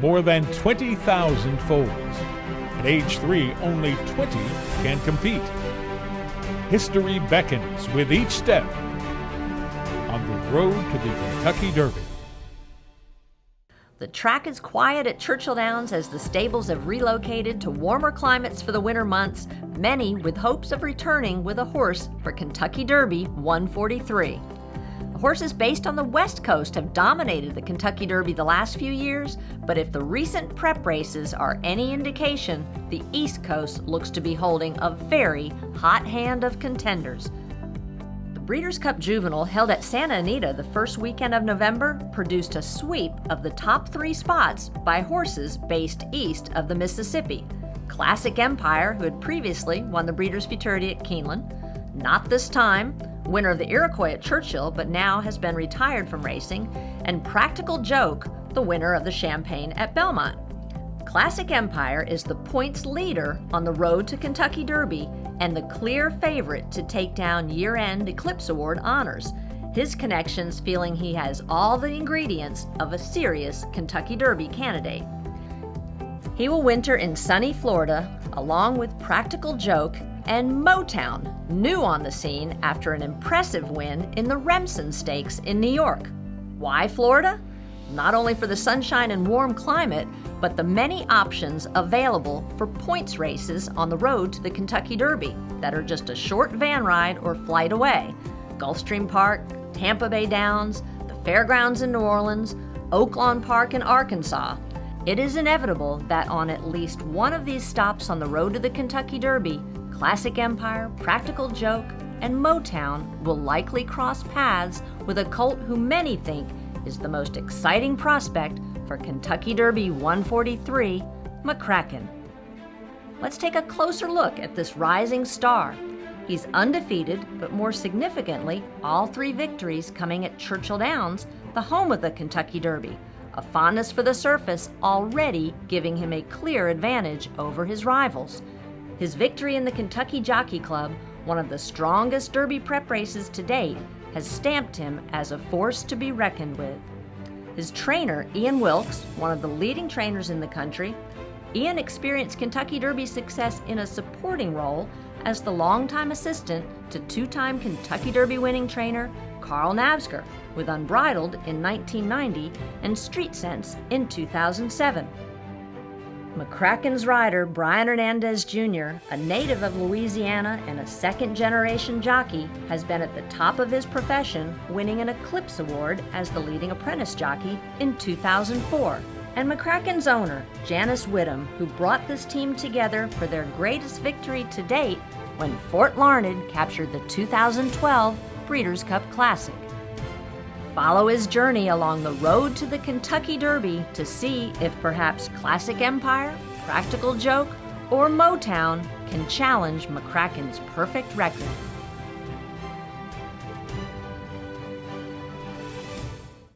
more than 20,000 foals. At age 3, only 20 can compete. History beckons with each step on the road to the Kentucky Derby. The track is quiet at Churchill Downs as the stables have relocated to warmer climates for the winter months, many with hopes of returning with a horse for Kentucky Derby 143. The horses based on the West Coast have dominated the Kentucky Derby the last few years, but if the recent prep races are any indication, the East Coast looks to be holding a very hot hand of contenders. The Breeders' Cup Juvenile, held at Santa Anita the first weekend of November, produced a sweep of the top 3 spots by horses based east of the Mississippi. Classic Empire, who had previously won the Breeders' Futurity at Keeneland, Not This Time, winner of the Iroquois at Churchill but now has been retired from racing, and Practical Joke, the winner of the Champaign at Belmont. Classic Empire is the points leader on the road to Kentucky Derby and the clear favorite to take down year-end Eclipse Award honors, his connections feeling he has all the ingredients of a serious Kentucky Derby candidate. He will winter in sunny Florida, along with Practical Joke and Motown, new on the scene after an impressive win in the Remsen Stakes in New York. Why Florida? Not only for the sunshine and warm climate, but the many options available for points races on the road to the Kentucky Derby that are just a short van ride or flight away. Gulfstream Park, Tampa Bay Downs, the Fairgrounds in New Orleans, Oaklawn Park in Arkansas. It is inevitable that on at least one of these stops on the road to the Kentucky Derby, Classic Empire, Practical Joke, and Motown will likely cross paths with a colt who many think is the most exciting prospect for Kentucky Derby 143, McCracken. Let's take a closer look at this rising star. He's undefeated, but more significantly, all 3 victories coming at Churchill Downs, the home of the Kentucky Derby, a fondness for the surface already giving him a clear advantage over his rivals. His victory in the Kentucky Jockey Club, one of the strongest Derby prep races to date, has stamped him as a force to be reckoned with. His trainer, Ian Wilkes, one of the leading trainers in the country, Ian experienced Kentucky Derby success in a supporting role as the longtime assistant to 2-time Kentucky Derby winning trainer Carl Navsker, with Unbridled in 1990 and Street Sense in 2007. McCracken's rider, Brian Hernandez Jr., a native of Louisiana and a second-generation jockey, has been at the top of his profession, winning an Eclipse Award as the leading apprentice jockey in 2004. And McCracken's owner, Janice Whittam, who brought this team together for their greatest victory to date when Fort Larned captured the 2012 Breeders' Cup Classic. Follow his journey along the road to the Kentucky Derby to see if perhaps Classic Empire, Practical Joke, or Motown can challenge McCracken's perfect record.